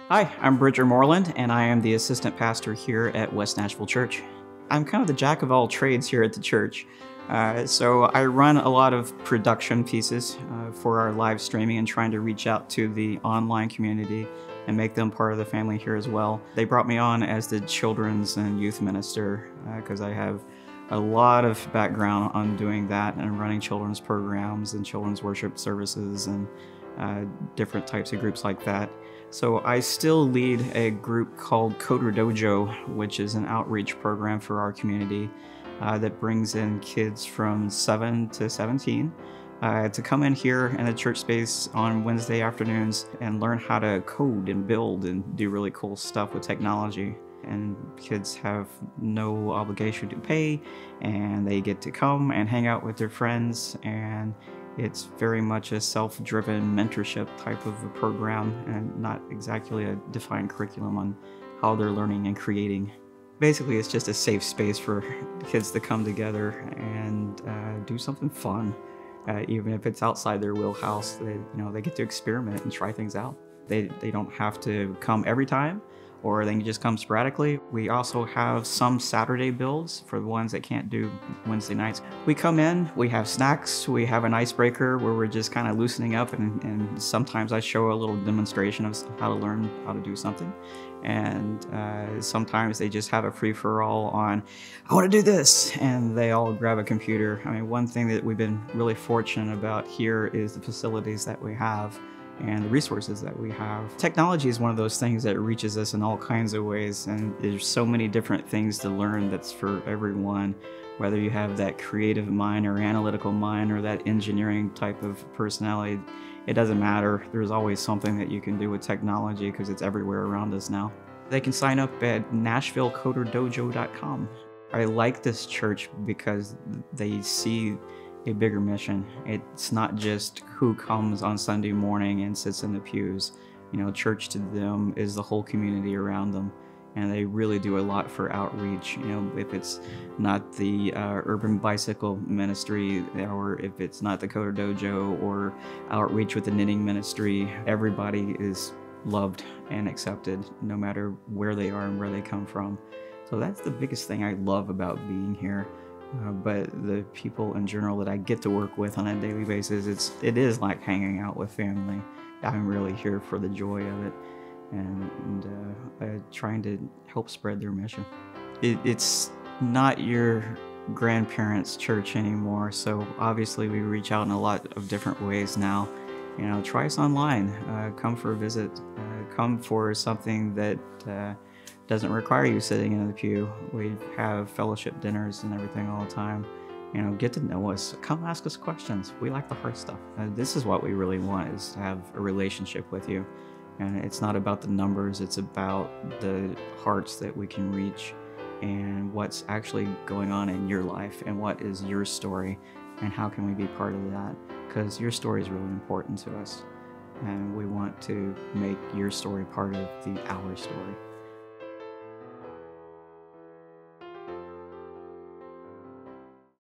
Hi, I'm Bridger Moreland, and I am the assistant pastor here at West Nashville Church. I'm kind of the jack of all trades here at the church. So I run a lot of production pieces for our live streaming and trying to reach out to the online community and make them part of the family here as well. They brought me on as the children's and youth minister because I have a lot of background on doing that and running children's programs and children's worship services and different types of groups like that. So I still lead a group called Coder Dojo, which is an outreach program for our community that brings in kids from 7 to 17 to come in here in a church space on Wednesday afternoons and learn how to code and build and do really cool stuff with technology. And kids have no obligation to pay, and they get to come and hang out with their friends, and it's very much a self-driven mentorship type of a program and not exactly a defined curriculum on how they're learning and creating. Basically, it's just a safe space for kids to come together and do something fun. Even if it's outside their wheelhouse, they get to experiment and try things out. They don't have to come every time, or they can just come sporadically. We also have some Saturday builds for the ones that can't do Wednesday nights. We come in, we have snacks, we have an icebreaker where we're just kind of loosening up, and sometimes I show a little demonstration of how to learn how to do something. And sometimes they just have a free-for-all on, I want to do this, and they all grab a computer. I mean, one thing that we've been really fortunate about here is the facilities that we have and the resources that we have. Technology is one of those things that reaches us in all kinds of ways, and there's so many different things to learn that's for everyone, whether you have that creative mind or analytical mind or that engineering type of personality. It doesn't matter. There's always something that you can do with technology because it's everywhere around us now. They can sign up at NashvilleCoderDojo.com. I like this church because they see a bigger mission. It's not just who comes on Sunday morning and sits in the pews. Church to them is the whole community around them, and they really do a lot for outreach. If it's not the urban bicycle ministry, or if it's not the Coder Dojo or outreach with the knitting ministry, everybody is loved and accepted no matter where they are and where they come from. So that's the biggest thing I love about being here. But the people in general that I get to work with on a daily basis, it is like hanging out with family. I'm really here for the joy of it and trying to help spread their mission. It's not your grandparents' church anymore, so obviously we reach out in a lot of different ways now. Try us online, come for a visit, come for something that doesn't require you sitting in the pew. We have fellowship dinners and everything all the time. Get to know us. Come ask us questions. We like the hard stuff. This is what we really want, is to have a relationship with you. And it's not about the numbers, it's about the hearts that we can reach and what's actually going on in your life and what is your story and how can we be part of that. Because your story is really important to us. And we want to make your story part of our story.